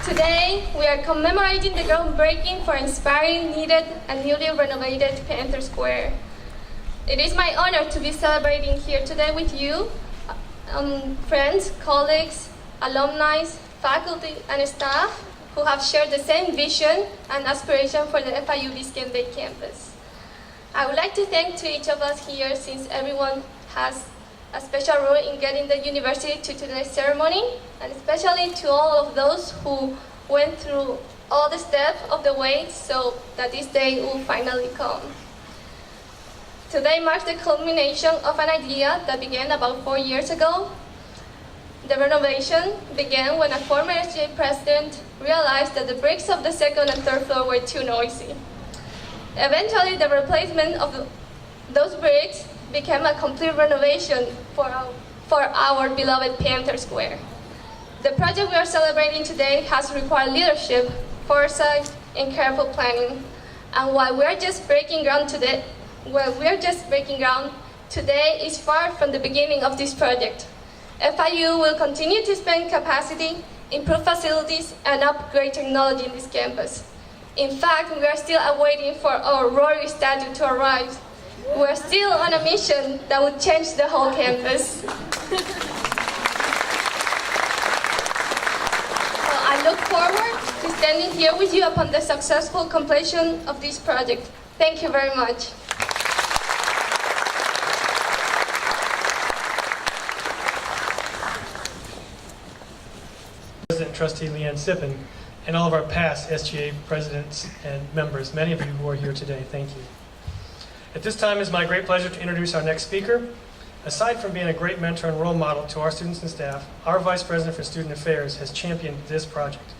Today, we are commemorating the groundbreaking for inspiring, needed, and newly renovated PantherSquare. It is my honor to be celebrating here today with you, friends, colleagues, alumni, faculty, and staff who have shared the same vision and aspiration for the FIU Biscayne Bay campus. I would like to thank to each of us here, since everyone has a special role in getting the university to today's ceremony, and especially to all of those who went through all the steps of the way so that this day will finally come. Today marks the culmination of an idea that began about 4 years ago. The renovation began when a former SGA president realized that the bricks of the second and third floor were too noisy. Eventually, the replacement of those bricks became a complete renovation for our beloved PantherSquare. The project we are celebrating today has required leadership, foresight, and careful planning. And while we are just breaking ground today, today is far from the beginning of this project. FIU will continue to expand capacity, improve facilities, and upgrade technology in this campus. In fact, we are still awaiting for our royal statue to arrive. We are still on a mission that will change the whole campus. I look forward to standing here with you upon the successful completion of this project. Thank you very much. President Trustee Leanne Sippen, and all of our past SGA presidents and members, many of you who are here today, thank you. At this time, it's my great pleasure to introduce our next speaker. Aside from being a great mentor and role model to our students and staff, our Vice President for Student Affairs has championed this project.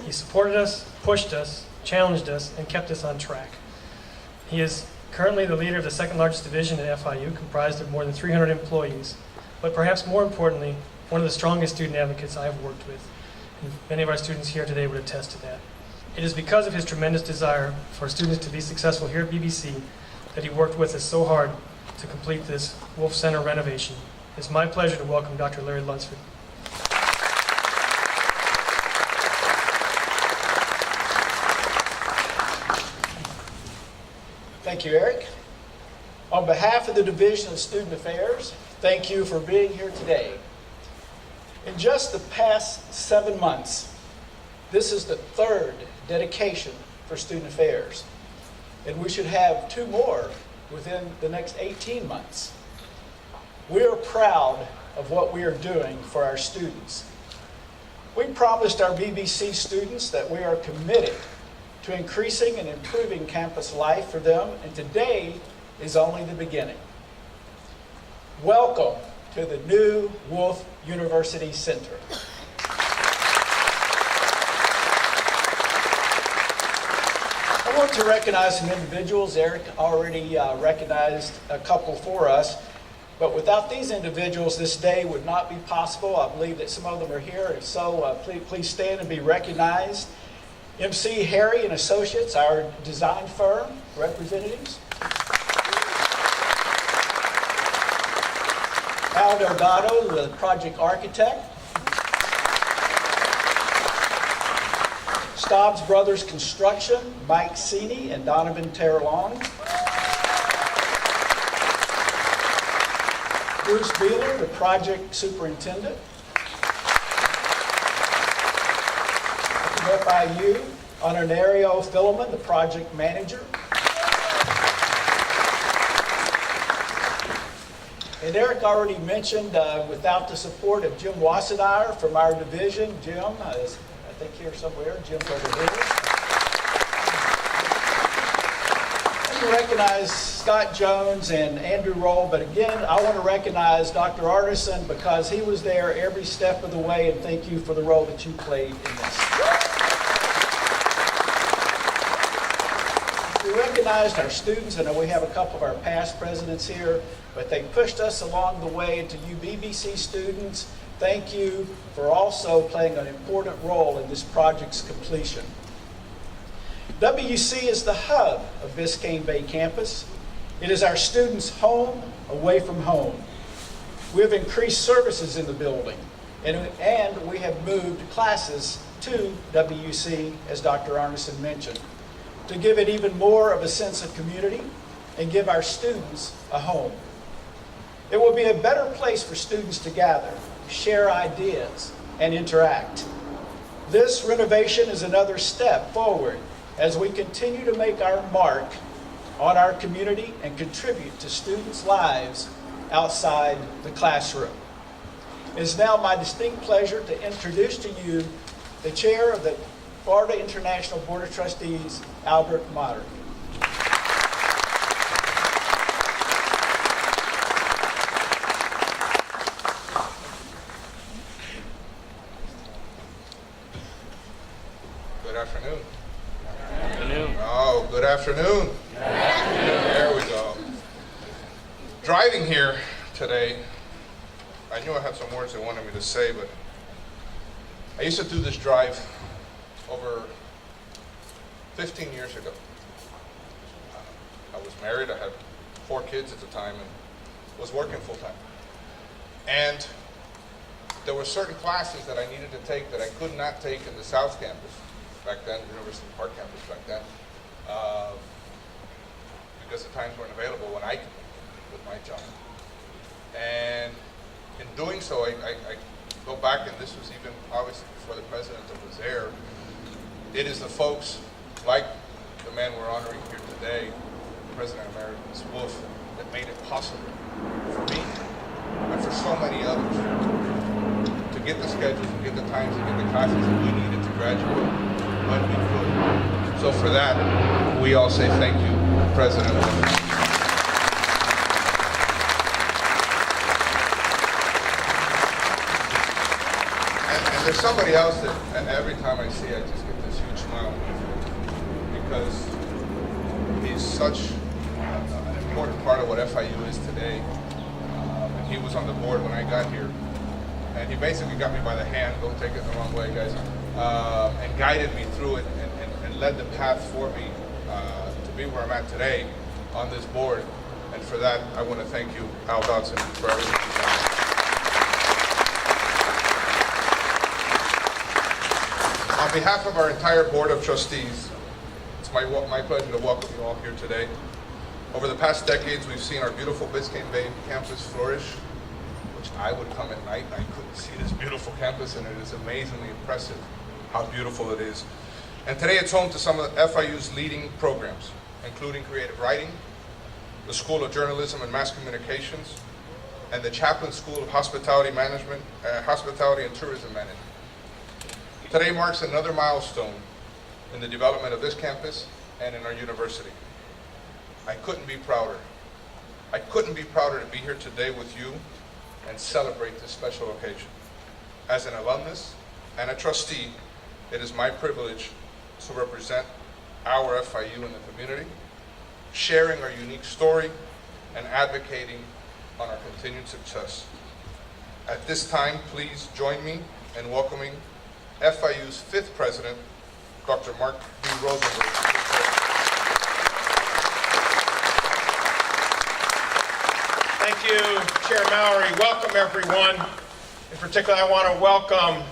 He supported us, pushed us, challenged us, and kept us on track. He is currently the leader of the second largest division at FIU, comprised of more than 300 employees, but perhaps more importantly, one of the strongest student advocates I have worked with. And many of our students here today would attest to that. It is because of his tremendous desire for students to be successful here at BBC that he worked with us so hard to complete this Wolf Center renovation. It's my pleasure to welcome Dr. Larry Lunsford. Thank you, Eric. On behalf of the Division of Student Affairs, thank you for being here today. In just the past 7 months, this is the third dedication for Student Affairs, and we should have 2 more within the next 18 months. We are proud of what we are doing for our students. We promised our BBC students that we are committed to increasing and improving campus life for them, and today is only the beginning. Welcome to the new Wolf University Center. I want to recognize some individuals. Eric already recognized a couple for us, but without these individuals, this day would not be possible. I believe that some of them are here. If so, please stand and be recognized. MC Harry and Associates, our design firm representatives. Al Delgado, the project architect. Stobbs Brothers Construction, Mike Sini and Donovan Terrelong. Bruce Beeler, the project superintendent. From FIU, Honorario Philemon, the project manager. And Eric already mentioned, without the support of Jim Wassenaar from our division, Jim is, I think, here somewhere. Jim's over here. I want to recognize Scott Jones and Andrew Roll, but again, I want to recognize Dr. Arneson because he was there every step of the way, and thank you for the role that you played in this. We recognized our students. I know we have a couple of our past presidents here, but they pushed us along the way. And to you BBC students, thank you for also playing an important role in this project's completion. WUC is the hub of Biscayne Bay campus. It is our students' home away from home. We have increased services in the building, and we have moved classes to WUC, as Dr. Arneson mentioned, to give it even more of a sense of community and give our students a home. It will be a better place for students to gather, share ideas, and interact. This renovation is another step forward as we continue to make our mark on our community and contribute to students' lives outside the classroom. It is now my distinct pleasure to introduce to you the chair of the Florida International Board of Trustees, Albert Motter. Good afternoon. Oh, good afternoon. There we go. Driving here today, I knew I had some words they wanted me to say, but I used to do this drive over 15 years ago. I was married, I had 4 kids at the time, and was working full time. And there were certain classes that I needed to take that I could not take in the South Campus back then, University Park campus back then, because the times weren't available when I could with my job. And in doing so, I go back, and this was even obviously before the president was there. It is the folks like the man we're honoring here today, President Emeritus Wolf, that made it possible for me and for so many others to get the schedules and get the times and get the classes that we needed to graduate when we could. So for that, we all say thank you, President Wolf. There's somebody else that every time I see, I just get this huge smile because he's such an important part of what FIU is today. And he was on the board when I got here. And he basically got me by the hand, don't take it the wrong way, guys, and guided me through it and led the path for me to be where I'm at today on this board. And for that, I want to thank you, Al Dodson, for everything you've done. On behalf of our entire Board of Trustees, it's my pleasure to welcome you all here today. Over the past decades, we've seen our beautiful Biscayne Bay campus flourish, which I would come at night and I couldn't see this beautiful campus, and it is amazingly impressive how beautiful it is. And today it's home to some of FIU's leading programs, including creative writing, the School of Journalism and Mass Communications, and the Chaplin School of Hospitality Management, Hospitality and Tourism Management. Today marks another milestone in the development of this campus and in our university. I couldn't be prouder. I couldn't be prouder to be here today with you and celebrate this special occasion. As an alumnus and a trustee, it is my privilege to represent our FIU in the community, sharing our unique story and advocating on our continued success. At this time, please join me in welcoming FIU's 5th president, Dr. Mark B. Rosenberg. Thank you, Chair Mallory. Welcome, everyone. In particular, I want to welcome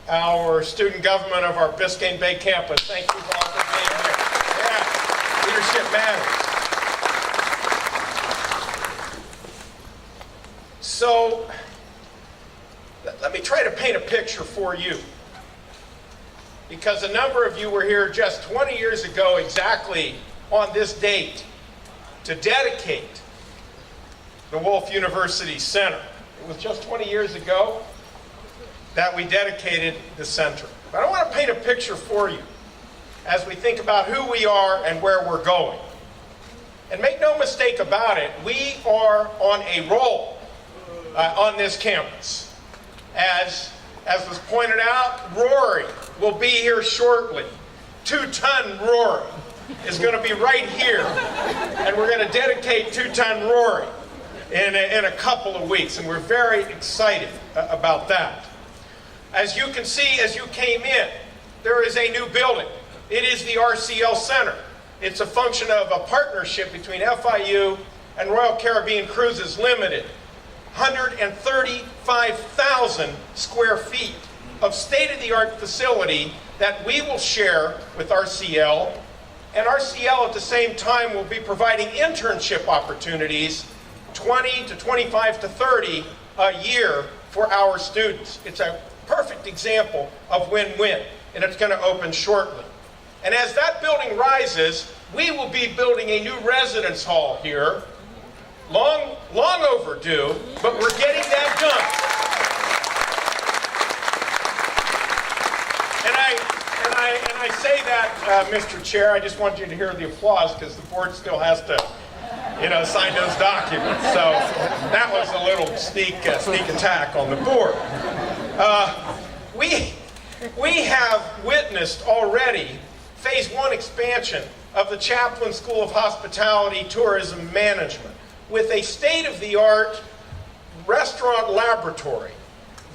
our student government of our Biscayne Bay campus. Thank you all for being here. Yeah, leadership matters. So, let me try to paint a picture for you. Because a number of you were here just 20 years ago exactly on this date to dedicate the Wolf University Center. It was just 20 years ago that we dedicated the center. But I want to paint a picture for you as we think about who we are and where we're going. And make no mistake about it, we are on a roll on this campus. As was pointed out, Rory will be here shortly. 2-ton Rory is going to be right here. And we're going to dedicate 2-ton Rory in a couple of weeks. And we're very excited about that. As you can see, as you came in, there is a new building. It is the RCL Center. It's a function of a partnership between FIU and Royal Caribbean Cruises Limited. 135,000 30,000 square feet of state-of-the-art facility that we will share with RCL, and RCL at the same time will be providing internship opportunities, 20 to 25 to 30 a year for our students. It's a perfect example of win-win, and it's going to open shortly. And as that building rises, we will be building a new residence hall here. Long overdue, but we're getting that done. And I say that, Mr. Chair, I just want you to hear the applause because the board still has to, sign those documents. So that was a little sneak attack on the board. We have witnessed already Phase 1 expansion of the Chaplain School of Hospitality Tourism Management with a state-of-the-art restaurant laboratory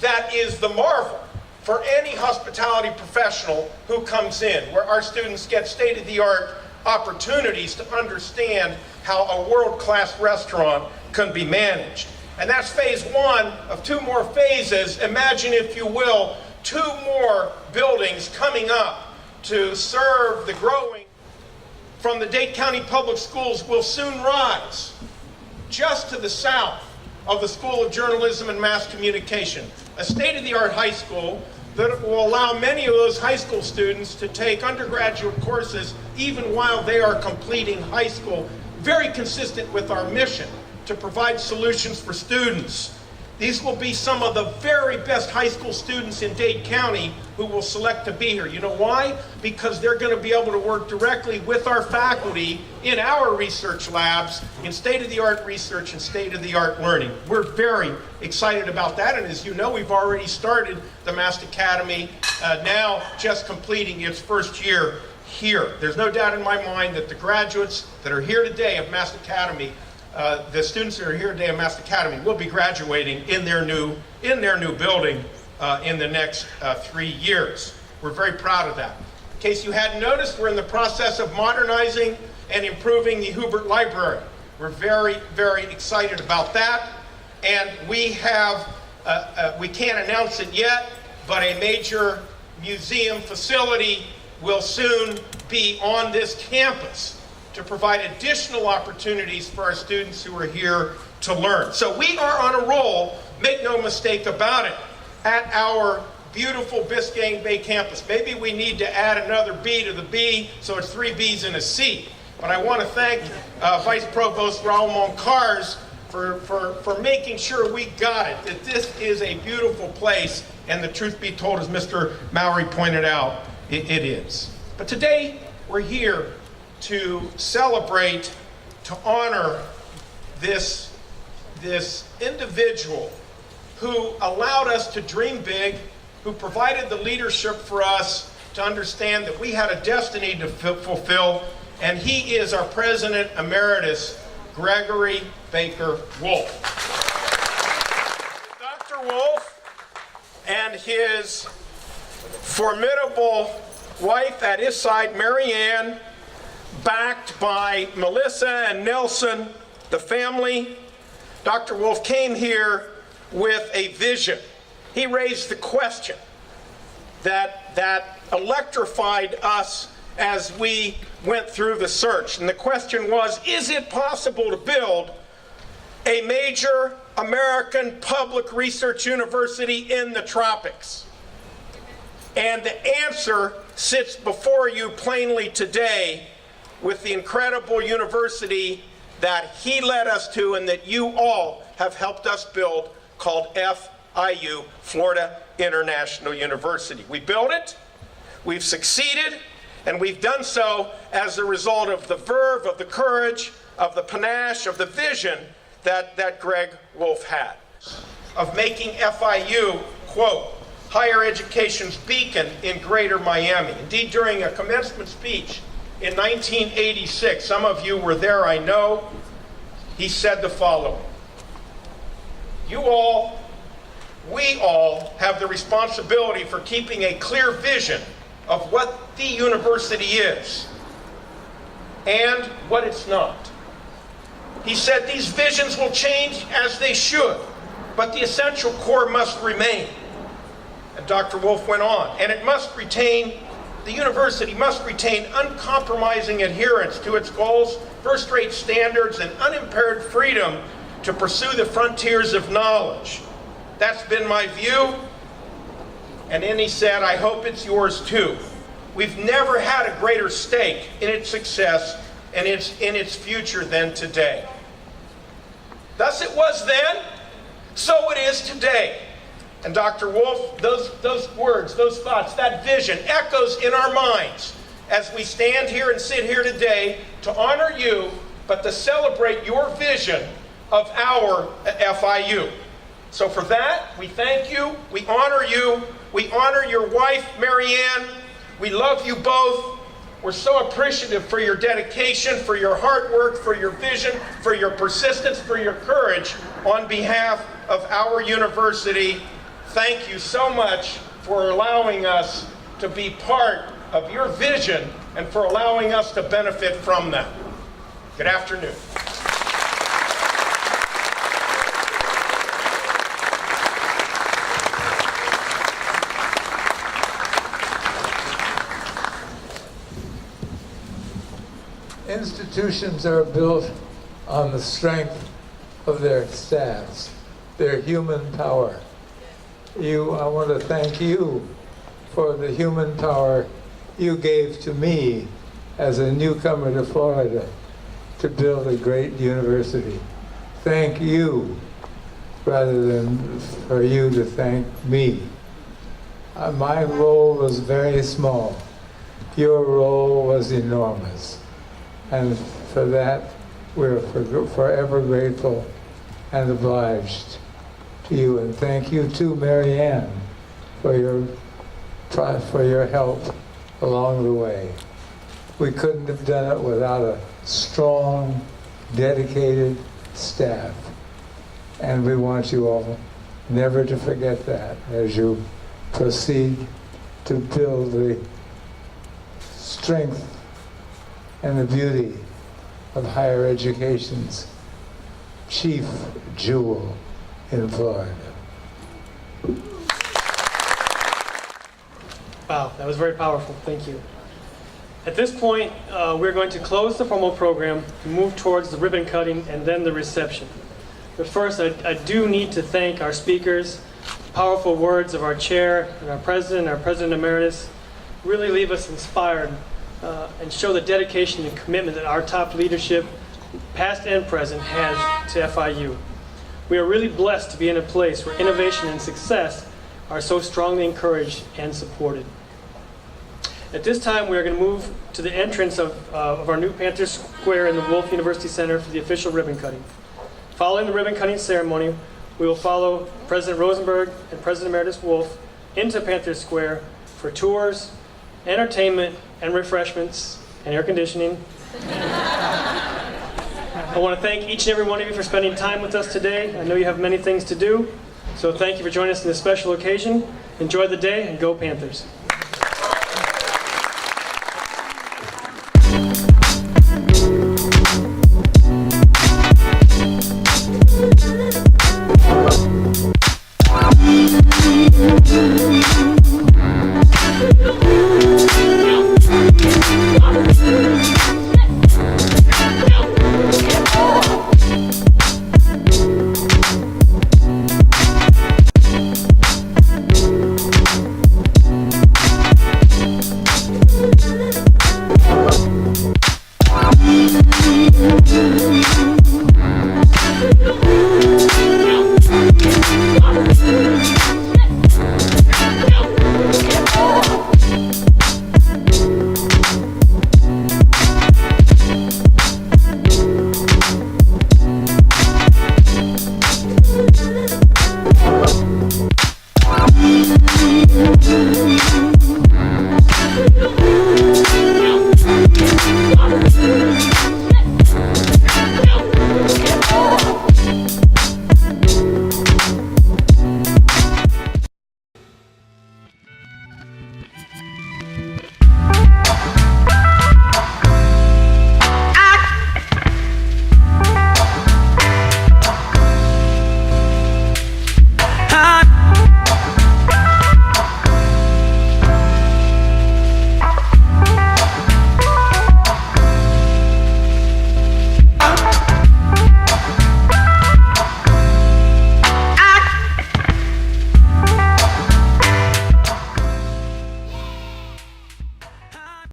that is the marvel for any hospitality professional who comes in, where our students get state-of-the-art opportunities to understand how a world-class restaurant can be managed. And that's phase 1 of 2 more phases. Imagine, if you will, 2 more buildings coming up to serve the growing from the Dade County Public Schools will soon rise just to the south of the School of Journalism and Mass Communication, a state-of-the-art high school that will allow many of those high school students to take undergraduate courses even while they are completing high school, very consistent with our mission to provide solutions for students. These will be some of the very best high school students in Dade County who will select to be here. You know why? Because they're going to be able to work directly with our faculty in our research labs, in state-of-the-art research and state-of-the-art learning. We're very excited about that, and as you know, we've already started the Mast Academy, now just completing its first year here. There's no doubt in my mind that the graduates that are here today of Mast Academy, the students that are here today at Mast Academy will be graduating in their new building in the next 3 years. We're very proud of that. In case you hadn't noticed, we're in the process of modernizing and improving the Hubert Library. We're very, very excited about that. And we have, we can't announce it yet, but a major museum facility will soon be on this campus to provide additional opportunities for our students who are here to learn. So we are on a roll, make no mistake about it, at our beautiful Biscayne Bay campus. Maybe we need to add another B to the B, so it's 3 B's and a C. But I want to thank Vice Provost Raul Moncars for making sure we got it, that this is a beautiful place, and the truth be told, as Mr. Mowry pointed out, it is. But today, we're here to celebrate, to honor this individual who allowed us to dream big, who provided the leadership for us to understand that we had a destiny to fulfill, and he is our President Emeritus, Gregory Baker Wolf. Dr. Wolf and his formidable wife at his side, Mary Ann, backed by Melissa and Nelson, the family, Dr. Wolf came here with a vision. He raised the question that electrified us as we went through the search. And the question was, is it possible to build a major American public research university in the tropics? And the answer sits before you plainly today with the incredible university that he led us to and that you all have helped us build, called FIU, Florida International University. We built it, we've succeeded, and we've done so as a result of the verve, of the courage, of the panache, of the vision that Greg Wolf had, of making FIU, quote, higher education's beacon in greater Miami. Indeed, during a commencement speech in 1986, some of you were there, I know, he said the following: we all have the responsibility for keeping a clear vision of what the university is and what it's not. He said these visions will change as they should, but the essential core must remain. And Dr. Wolf went on, and the university must retain uncompromising adherence to its goals, first-rate standards, and unimpaired freedom to pursue the frontiers of knowledge. That's been my view, and then he said, I hope it's yours too. We've never had a greater stake in its success and in its future than today. Thus it was then, so it is today. And Dr. Wolf, those words, those thoughts, that vision echoes in our minds as we stand here and sit here today to honor you, but to celebrate your vision of our FIU. So for that, we thank you, we honor your wife, Marianne. We love you both. We're so appreciative for your dedication, for your hard work, for your vision, for your persistence, for your courage on behalf of our university. Thank you so much for allowing us to be part of your vision and for allowing us to benefit from that. Good afternoon. Institutions are built on the strength of their staffs, their human power. I want to thank you for the human power you gave to me as a newcomer to Florida to build a great university. Thank you, rather than for you to thank me. My role was very small. Your role was enormous. And for that, we're forever grateful and obliged to you. And thank you too, Marianne, for your help along the way. We couldn't have done it without a strong, dedicated staff. And we want you all never to forget that as you proceed to build the strength and the beauty of higher education's chief jewel in Florida. Wow, that was very powerful. Thank you. At this point, we're going to close the formal program, move towards the ribbon cutting, and then the reception. But first, I do need to thank our speakers. The powerful words of our chair and our president emeritus, really leave us inspired and show the dedication and commitment that our top leadership, past and present, has to FIU. We are really blessed to be in a place where innovation and success are so strongly encouraged and supported. At this time, we are going to move to the entrance of our new Panther Square in the Wolf University Center for the official ribbon cutting. Following the ribbon cutting ceremony, we will follow President Rosenberg and President Emeritus Wolf into Panther Square for tours, entertainment, and refreshments, and air conditioning. I want to thank each and every one of you for spending time with us today. I know you have many things to do, so thank you for joining us in this special occasion. Enjoy the day, and go Panthers.